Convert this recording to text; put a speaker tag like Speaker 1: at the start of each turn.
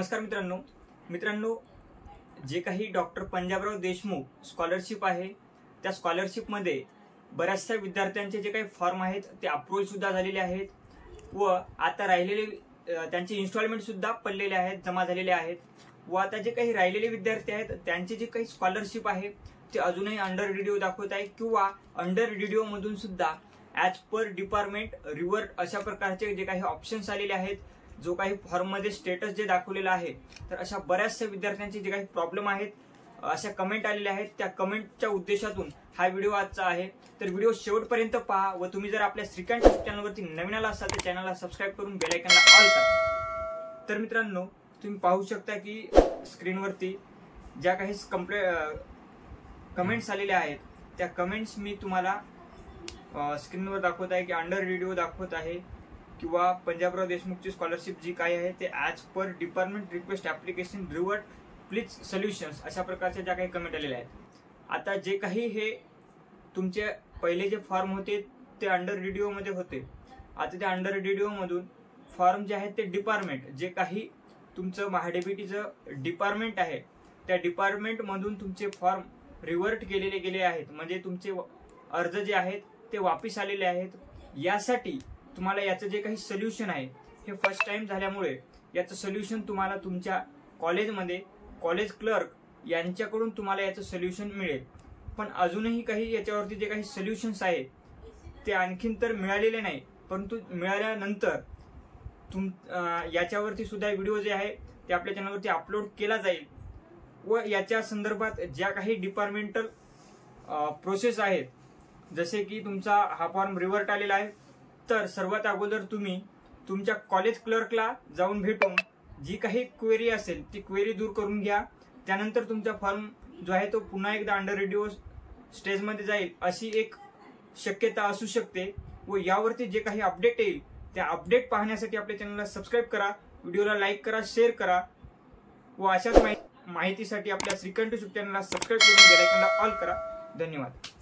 Speaker 1: नमस्कार मित्रांनो, जे काही डॉक्टर पंजाबराव देशमुख स्कॉलरशिप आहे त्या स्कॉलरशिपमध्ये बऱ्याचशा विद्यार्थ्यांचे जे काही फॉर्म आहेत ते अप्रूव्हल सुद्धा झालेले आहेत व आता राहिलेले त्यांचे इन्स्टॉलमेंट सुद्धा पडलेले आहेत, जमा झालेले आहेत व आता जे काही राहिलेले विद्यार्थी आहेत त्यांचे जे काही स्कॉलरशिप आहे ते अजूनही अंडर रिड्यू दाखवत आहे किंवा अंडर रिड्यू मधून सुद्धा ॲज पर डिपार्टमेंट रिव्हर्ट अशा प्रकारचे जे काही ऑप्शन्स आलेले आहेत, जो काही फॉर्म मध्ये स्टेटस जे दाखवलेला आहे, तर अशा बऱ्याचशा विद्यार्थ्यांचे जे काही प्रॉब्लेम आहेत, अशा कमेंट आलेल्या आहेत, त्या कमेंटच्या उद्देशातून हा व्हिडिओ आजचा आहे। तर व्हिडिओ शेवटपर्यंत पहा व तुम्ही जर आपल्या श्रीकांत चॅनलवरती नवीन आला असाल तर चॅनलला सबस्क्राइब करून बेल आयकॉनला ऑल करा। तर मित्रांनो, तुम्ही पाहू शकता की स्क्रीनवरती ज्या काही कमेंट्स आलेल्या आहेत त्या कमेंट्स मी तुम्हाला स्क्रीनवर दाखवत आहे की अंडर रिव्ह्यू दाखवत आहे किंवा पंजाबराव देशमुखची स्कॉलरशिप जी काही आहे ते as per department request application revert please solutions अशा प्रकारच्या ज्या काही कमेंट आलेल्या आहेत। आता जे काही हे तुमचे पहिले जे फॉर्म होते ते अंडर रिड्यू मध्ये होते, आता त्या अंडर रिड्यू मधून फॉर्म जे आहेत ते डिपार्टमेंट जे काही तुमचं महाडीबीटीचं डिपार्टमेंट आहे त्या डिपार्टमेंट मधून तुमचे फॉर्म रिव्हर्ट केलेले गेले आहेत, म्हणजे तुमचे अर्ज जे आहेत ते वापस आलेले आहेत। यासाठी तुम्हाला याचं जे काही सोल्युशन आहे हे फर्स्ट टाइम झाल्यामुळे याचं सोल्युशन तुम्हाला तुमच्या कॉलेजमध्ये कॉलेज क्लर्क यांच्याकडून तुम्हाला याचं सोल्युशन मिळेल। पण अजूनही काही याच्यावरती जे काही सोल्युशन्स आहेत ते आणखीन तर मिळालेले नाही, परंतु मिळाल्यानंतर याच्यावरती सुद्धा व्हिडिओ जे आहे ते आपल्या चॅनलवरती अपलोड केला जाईल व याच्या संदर्भात ज्या काही डिपार्टमेंटल प्रोसेस आहेत, जसे की तुमचा हा फॉर्म रिव्हर्ट आलेला आहे, तर सर्वात अगोदर तुम्ही तुमच्या कॉलेज क्लर्कला जाऊन भेटून जी काही क्वेरी असेल ती क्वेरी दूर करून घ्या। त्यानंतर तुमचा फॉर्म जो आहे तो पुन्हा एकदा अंडर रिड्यू स्टेजमध्ये जाईल अशी एक शक्यता असू शकते व यावरती जे काही अपडेट येईल त्या अपडेट पाहण्यासाठी आपल्या चॅनलला सबस्क्राइब करा, व्हिडिओला लाईक करा, शेअर करा व अशाच माहितीसाठी आपल्या श्रीकांत चॅनलला सबस्क्राइब करून बेल आयकॉनला ऑल करा। धन्यवाद।